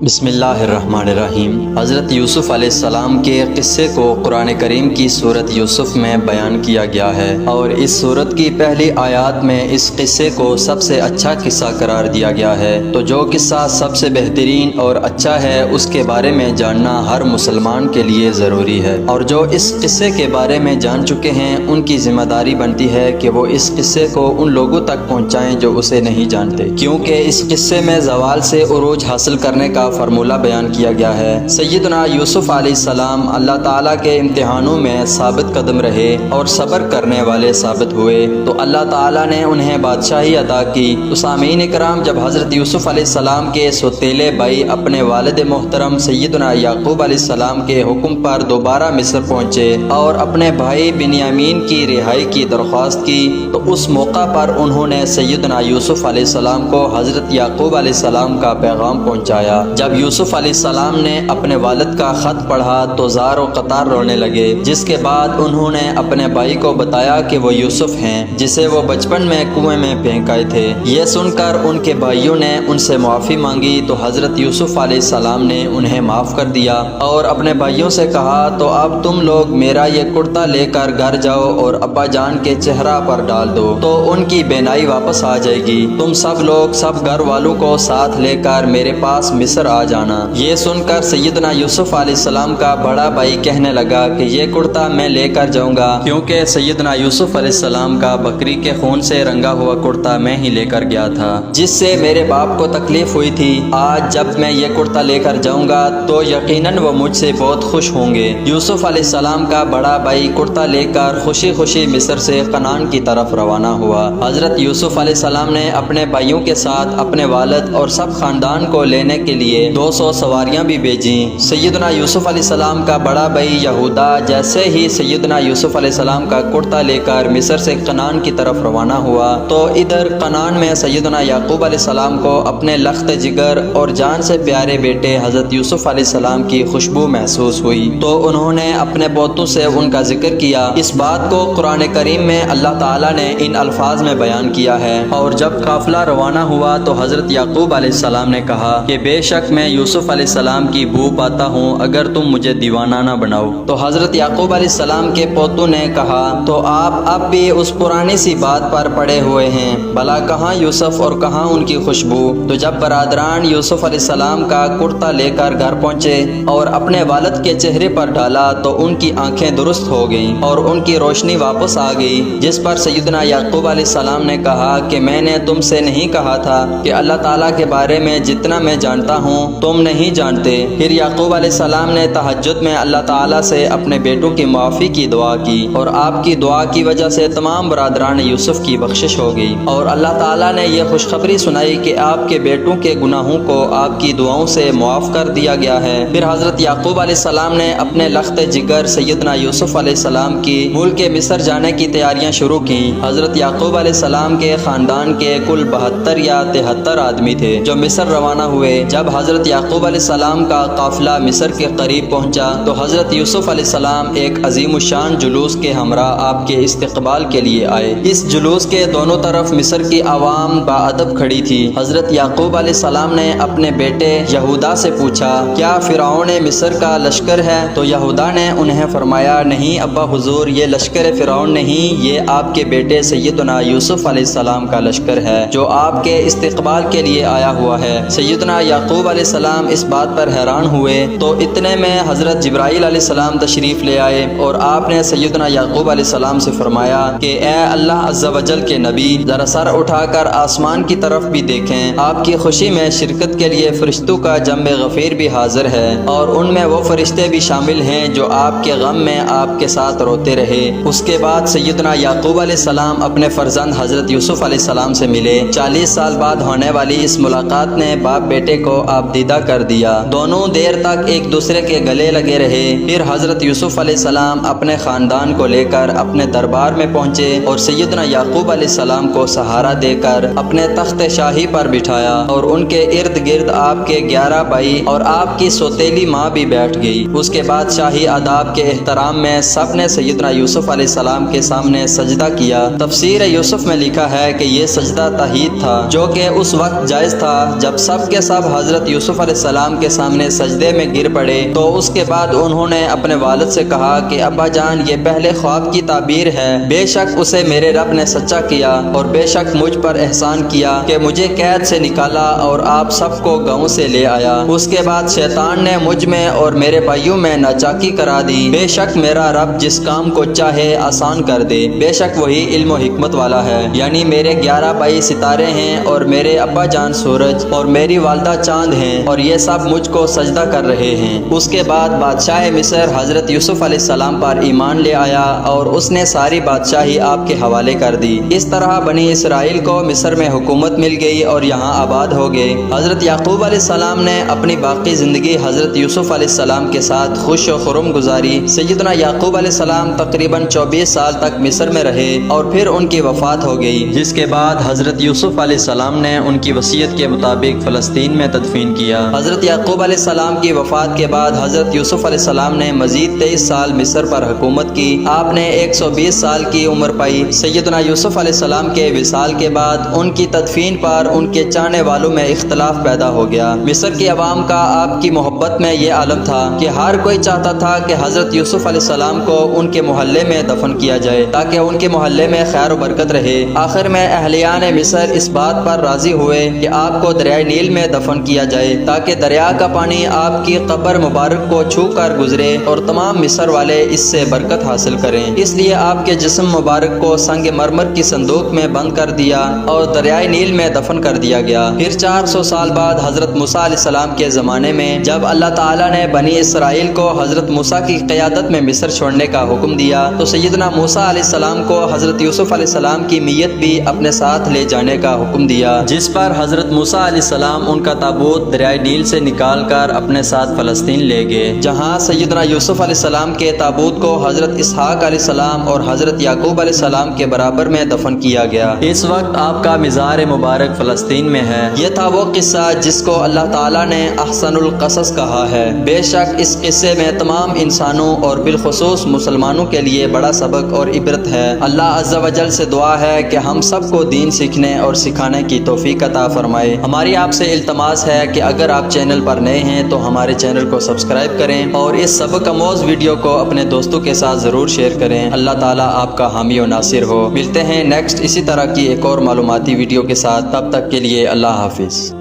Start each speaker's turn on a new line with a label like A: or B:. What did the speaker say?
A: بسم اللہ الرحمن الرحیم۔ حضرت یوسف علیہ السلام کے قصے کو قرآن کریم کی سورت یوسف میں بیان کیا گیا ہے، اور اس سورت کی پہلی آیات میں اس قصے کو سب سے اچھا قصہ قرار دیا گیا ہے۔ تو جو قصہ سب سے بہترین اور اچھا ہے اس کے بارے میں جاننا ہر مسلمان کے لیے ضروری ہے، اور جو اس قصے کے بارے میں جان چکے ہیں ان کی ذمہ داری بنتی ہے کہ وہ اس قصے کو ان لوگوں تک پہنچائیں جو اسے نہیں جانتے، کیونکہ اس قصے میں زوال سے عروج حاصل کرنے کا فارمولہ بیان کیا گیا ہے۔ سیدنا یوسف علیہ السلام اللہ تعالیٰ کے امتحانوں میں ثابت قدم رہے اور صبر کرنے والے ثابت ہوئے، تو اللہ تعالیٰ نے انہیں بادشاہی عطا کی۔ تو سامعین اکرام، جب حضرت یوسف علیہ السلام کے سوتیلے بھائی اپنے والد محترم سیدنا یعقوب علیہ السلام کے حکم پر دوبارہ مصر پہنچے اور اپنے بھائی بنیامین کی رہائی کی درخواست کی، تو اس موقع پر انہوں نے سیدنا یوسف علیہ السلام کو حضرت یعقوب علیہ السلام کا پیغام پہنچایا۔ جب یوسف علیہ السلام نے اپنے والد کا خط پڑھا تو زار و قطار رونے لگے، جس کے بعد انہوں نے اپنے بھائی کو بتایا کہ وہ یوسف ہیں جسے وہ بچپن میں کنویں میں پھینک آئے تھے۔ یہ سن کر ان کے بھائیوں نے ان سے معافی مانگی، تو حضرت یوسف علیہ السلام نے انہیں معاف کر دیا اور اپنے بھائیوں سے کہا، تو اب تم لوگ میرا یہ کرتا لے کر گھر جاؤ اور ابا جان کے چہرہ پر ڈال دو، تو ان کی بینائی واپس آ جائے گی۔ تم سب لوگ سب گھر والوں کو ساتھ لے کر میرے پاس مصر آ جانا۔ یہ سن کر سیدنا یوسف علیہ السلام کا بڑا بھائی کہنے لگا کہ یہ کرتا میں لے کر جاؤں گا، کیونکہ سیدنا یوسف علیہ السلام کا بکری کے خون سے رنگا ہوا کرتا میں ہی لے کر گیا تھا، جس سے میرے باپ کو تکلیف ہوئی تھی۔ آج جب میں یہ کرتا لے کر جاؤں گا تو یقیناً وہ مجھ سے بہت خوش ہوں گے۔ یوسف علیہ السلام کا بڑا بھائی کرتا لے کر خوشی خوشی مصر سے کنعان کی طرف روانہ ہوا۔ حضرت یوسف علیہ السلام نے اپنے بھائیوں کے ساتھ اپنے والد اور سب خاندان کو لینے کے لیے 200 سواریاں بھی بھیجیں۔ سیدنا یوسف علیہ السلام کا بڑا بھائی یہودا جیسے ہی سیدنا یوسف علیہ السلام کا کرتا لے کر مصر سے کنعان کی طرف روانہ ہوا، تو ادھر کنعان میں سیدنا یعقوب علیہ السلام کو اپنے لخت جگر اور جان سے پیارے بیٹے حضرت یوسف علیہ السلام کی خوشبو محسوس ہوئی، تو انہوں نے اپنے پوتوں سے ان کا ذکر کیا۔ اس بات کو قرآن کریم میں اللہ تعالیٰ نے ان الفاظ میں بیان کیا ہے۔ اور جب قافلہ روانہ ہوا تو حضرت یعقوب علیہ السلام نے کہا کہ بے شک میں یوسف علیہ السلام کی بو پاتا ہوں، اگر تم مجھے دیوانہ نہ بناؤ۔ تو حضرت یعقوب علیہ السلام کے پوتوں نے کہا، تو آپ اب بھی اس پرانی سی بات پر پڑے ہوئے ہیں، بھلا کہاں یوسف اور کہاں ان کی خوشبو؟ تو جب برادران یوسف علیہ السلام کا کرتا لے کر گھر پہنچے اور اپنے والد کے چہرے پر ڈالا تو ان کی آنکھیں درست ہو گئیں اور ان کی روشنی واپس آ گئی، جس پر سیدنا یعقوب علیہ السلام نے کہا کہ میں نے تم سے نہیں کہا تھا کہ اللہ تعالیٰ کے بارے میں جتنا میں جانتا ہوں تم نہیں جانتے؟ پھر یعقوب علیہ السلام نے تہجد میں اللہ تعالیٰ سے اپنے بیٹوں کی معافی کی دعا کی، اور آپ کی دعا کی وجہ سے تمام برادران یوسف کی بخشش ہو گئی، اور اللہ تعالیٰ نے یہ خوشخبری سنائی کہ آپ کے بیٹوں کے گناہوں کو آپ کی دعاؤں سے معاف کر دیا گیا ہے۔ پھر حضرت یعقوب علیہ السلام نے اپنے لخت جگر سیدنا یوسف علیہ السلام کی ملک مصر جانے کی تیاریاں شروع کی۔ حضرت یعقوب علیہ السلام کے خاندان کے کل 72 یا 73 آدمی تھے جو مصر روانہ ہوئے۔ جب حضرت یعقوب علیہ السلام کا قافلہ مصر کے قریب پہنچا تو حضرت یوسف علیہ السلام ایک عظیم الشان جلوس کے ہمراہ آپ کے استقبال کے لیے آئے۔ اس جلوس کے دونوں طرف مصر کی عوام باادب کھڑی تھی۔ حضرت یعقوب علیہ السلام نے اپنے بیٹے یہودا سے پوچھا، کیا فرعون مصر کا لشکر ہے؟ تو یہودا نے انہیں فرمایا، نہیں ابا حضور، یہ لشکر فرعون نہیں، یہ آپ کے بیٹے سیدنا یوسف علیہ السلام کا لشکر ہے جو آپ کے استقبال کے لیے آیا ہوا ہے۔ سیدنا یعقوب علیہ السلام اس بات پر حیران ہوئے، تو اتنے میں حضرت جبرائیل علیہ السلام تشریف لے آئے، اور آپ نے سیدنا یعقوب علیہ السلام سے فرمایا کہ اے اللہ عز و جل کے نبی، ذرا سر اٹھا کر آسمان کی طرف بھی دیکھیں، آپ کی خوشی میں شرکت کے لیے فرشتوں کا جمع غفیر بھی حاضر ہے، اور ان میں وہ فرشتے بھی شامل ہیں جو آپ کے غم میں آپ کے ساتھ روتے رہے۔ اس کے بعد سیدنا یعقوب علیہ السلام اپنے فرزند حضرت یوسف علیہ السلام سے ملے۔ 40 سال بعد ہونے والی اس ملاقات نے باپ بیٹے کو آپ دیدہ کر دیا۔ دونوں دیر تک ایک دوسرے کے گلے لگے رہے۔ پھر حضرت یوسف علیہ السلام اپنے خاندان کو لے کر اپنے دربار میں پہنچے اور سیدنا یعقوب علیہ السلام کو سہارا دے کر اپنے تخت شاہی پر بٹھایا، اور ان کے ارد گرد آپ کے 11 بھائی اور آپ کی سوتیلی ماں بھی بیٹھ گئی۔ اس کے بعد شاہی آداب کے احترام میں سب نے سیدنا یوسف علیہ السلام کے سامنے سجدہ کیا۔ تفسیر یوسف میں لکھا ہے کہ یہ سجدہ تحید تھا، جو کہ اس وقت جائز تھا جب سب کے سب حضرت حضرت یوسف علیہ السلام کے سامنے سجدے میں گر پڑے تو اس کے بعد انہوں نے اپنے والد سے کہا کہ ابا جان یہ پہلے خواب کی تعبیر ہے، بے شک اسے میرے رب نے سچا کیا اور بے شک مجھ پر احسان کیا کہ مجھے قید سے نکالا اور آپ سب کو گاؤں سے لے آیا۔ اس کے بعد شیطان نے مجھ میں اور میرے بھائیوں میں ناچاکی کرا دی، بے شک میرا رب جس کام کو چاہے آسان کر دے، بے شک وہی علم و حکمت والا ہے۔ یعنی میرے 11 بھائی ستارے ہیں اور میرے ابا جان سورج اور میری والدہ چاند ہیں اور یہ سب مجھ کو سجدہ کر رہے ہیں۔ اس کے بعد بادشاہ مصر حضرت یوسف علیہ السلام پر ایمان لے آیا اور اس نے ساری بادشاہی آپ کے حوالے کر دی۔ اس طرح بنی اسرائیل کو مصر میں حکومت مل گئی اور یہاں آباد ہو گئے۔ حضرت یعقوب علیہ السلام نے اپنی باقی زندگی حضرت یوسف علیہ السلام کے ساتھ خوش و خرم گزاری۔ سیدنا یعقوب علیہ السلام تقریباً 24 سال تک مصر میں رہے اور پھر ان کی وفات ہو گئی، جس کے بعد حضرت یوسف علیہ السلام نے ان کی وصیت کے مطابق فلسطین میں تدفین کیا۔ حضرت یعقوب علیہ السلام کی وفات کے بعد حضرت یوسف علیہ السلام نے مزید 23 سال مصر پر حکومت کی۔ آپ نے 120 سال کی عمر پائی۔ سیدنا یوسف علیہ السلام کے وصال کے بعد ان کی تدفین پر ان کے چاہنے والوں میں اختلاف پیدا ہو گیا۔ مصر کی عوام کا آپ کی محبت میں یہ عالم تھا کہ ہر کوئی چاہتا تھا کہ حضرت یوسف علیہ السلام کو ان کے محلے میں دفن کیا جائے تاکہ ان کے محلے میں خیر و برکت رہے۔ آخر میں اہلیان مصر اس بات پر راضی ہوئے کہ آپ کو دریائے نیل میں دفن کیا جائے تاکہ دریا کا پانی آپ کی قبر مبارک کو چھو کر گزرے اور تمام مصر والے اس سے برکت حاصل کریں۔ اس لیے آپ کے جسم مبارک کو سنگ مرمر کی صندوق میں بند کر دیا اور دریائے نیل میں دفن کر دیا گیا۔ پھر 400 سال بعد حضرت موسیٰ علیہ السلام کے زمانے میں جب اللہ تعالیٰ نے بنی اسرائیل کو حضرت موسیٰ کی قیادت میں مصر چھوڑنے کا حکم دیا تو سیدنا موسیٰ علیہ السلام کو حضرت یوسف علیہ السلام کی میت بھی اپنے ساتھ لے جانے کا حکم دیا، جس پر حضرت موسیٰ علیہ السلام ان کا تابوت دریائے نیل سے نکال کر اپنے ساتھ فلسطین لے گئے، جہاں سیدنا یوسف علیہ السلام کے تابوت کو حضرت اسحاق علیہ السلام اور حضرت یعقوب علیہ السلام کے برابر میں دفن کیا گیا۔ اس وقت آپ کا مزار مبارک فلسطین میں ہے۔ یہ تھا وہ قصہ جس کو اللہ تعالیٰ نے احسن القصص کہا ہے۔ بے شک اس قصے میں تمام انسانوں اور بالخصوص مسلمانوں کے لیے بڑا سبق اور عبرت ہے۔ اللہ عز و جل سے دعا ہے کہ ہم سب کو دین سیکھنے اور سکھانے کی توفیق عطا فرمائے۔ ہماری آپ سے التماس ہے کہ اگر آپ چینل پر نئے ہیں تو ہمارے چینل کو سبسکرائب کریں اور اس سبق آموز ویڈیو کو اپنے دوستوں کے ساتھ ضرور شیئر کریں۔ اللہ تعالیٰ آپ کا حامی و ناصر ہو۔ ملتے ہیں نیکسٹ اسی طرح کی ایک اور معلوماتی ویڈیو کے ساتھ، تب تک کے لیے اللہ حافظ۔